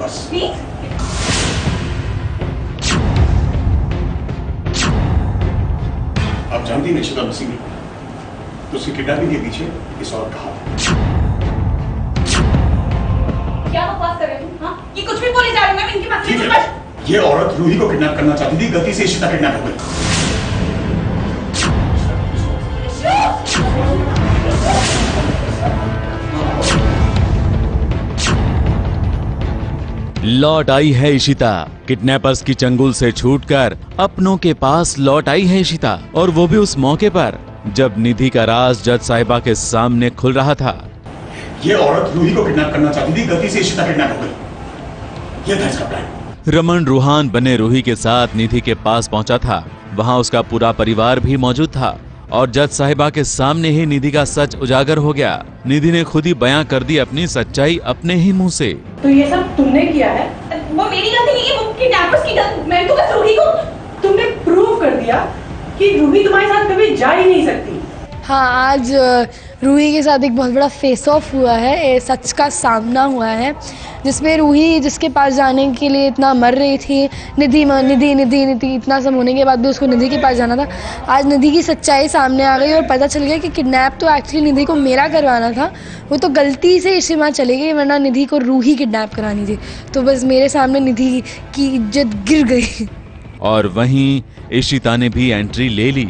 बस। आप जानती हैं इशिता मसीह तो उसकी किडनैपिंग के पीछे इस औरत का हाथ है। क्या बकवास कर रहे हो? हाँ? ये कुछ भी बोले जा रहे हो, मैं इनकी बात नहीं सुन पाती। ये औरत रूही को किडनैप करना चाहती थी, गलती से इशिता किडनैप हो गई। लौट आई है इशिता। किडनैपर्स की चंगुल से छूटकर अपनों के पास लौट आई है इशिता, और वो भी उस मौके पर जब निधि का राज जज साहिबा के सामने खुल रहा था। ये औरत रूही को किडनैप करना चाहती थी, गलती से इशिता किडनैप हो गई। ये था इसका प्लान। रमन रूहान बने रूही के साथ निधि के पास पहुंचा था। वहां उसका पूरा परिवार भी मौजूद था और जज साहिबा के सामने ही निधि का सच उजागर हो गया। निधि ने खुद ही बयां कर दी अपनी सच्चाई अपने ही मुंह से। तो ये सब तुमने किया है? वो मेरी गलती नहीं है, वो किडनैपर्स की गलती। मैं तो बस रूही को तुमने प्रूव कर दिया कि रूही तुम्हारे साथ कभी जा ही नहीं सकती। हाँ, आज रूही के साथ एक बहुत बड़ा फेस ऑफ हुआ है, सच का सामना हुआ है, जिसमें रूही जिसके पास जाने के लिए इतना मर रही थी, निधि निधि निधि निधि इतना सब होने के बाद भी उसको निधि के पास जाना था। आज निधि की सच्चाई सामने आ गई और पता चल गया कि किडनैप तो एक्चुअली निधि को मेरा करवाना था। वो तो गलती से इशिमा चली गई, वरना निधि को रूही किडनैप करानी थी। तो बस मेरे सामने निधि की इज्जत गिर गई। और वहीं इशिता ने भी एंट्री ले ली।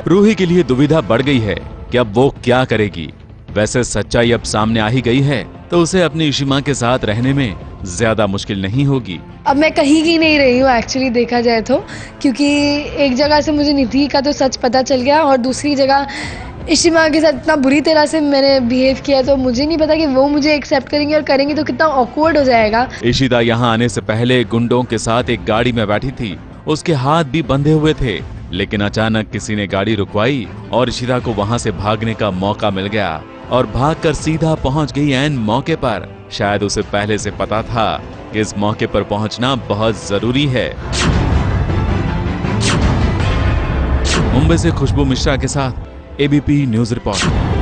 रूही के लिए दुविधा बढ़ गई है कि अब वो क्या करेगी। वैसे सच्चाई अब सामने आ ही गई है तो उसे अपनी इशिमा के साथ रहने में ज्यादा मुश्किल नहीं होगी। अब मैं कहीं की नहीं रही हूँ एक्चुअली देखा जाए तो, क्योंकि एक जगह से मुझे निधि का तो सच पता चल गया और दूसरी जगह इशिमा के साथ इतना बुरी तरह से मैंने बिहेव किया, तो मुझे नहीं पता कि वो मुझे एक्सेप्ट करेंगे और करेंगे तो कितना ऑकवर्ड हो जाएगा। इशिता यहाँ आने से पहले गुंडों के साथ एक गाड़ी में बैठी थी, उसके हाथ भी बंधे हुए थे, लेकिन अचानक किसी ने गाड़ी रुकवाई और इशिता को वहाँ से भागने का मौका मिल गया और भागकर सीधा पहुँच गई ऐन मौके पर। शायद उसे पहले से पता था कि इस मौके पर पहुँचना बहुत जरूरी है। मुंबई से खुशबू मिश्रा के साथ एबीपी न्यूज रिपोर्ट।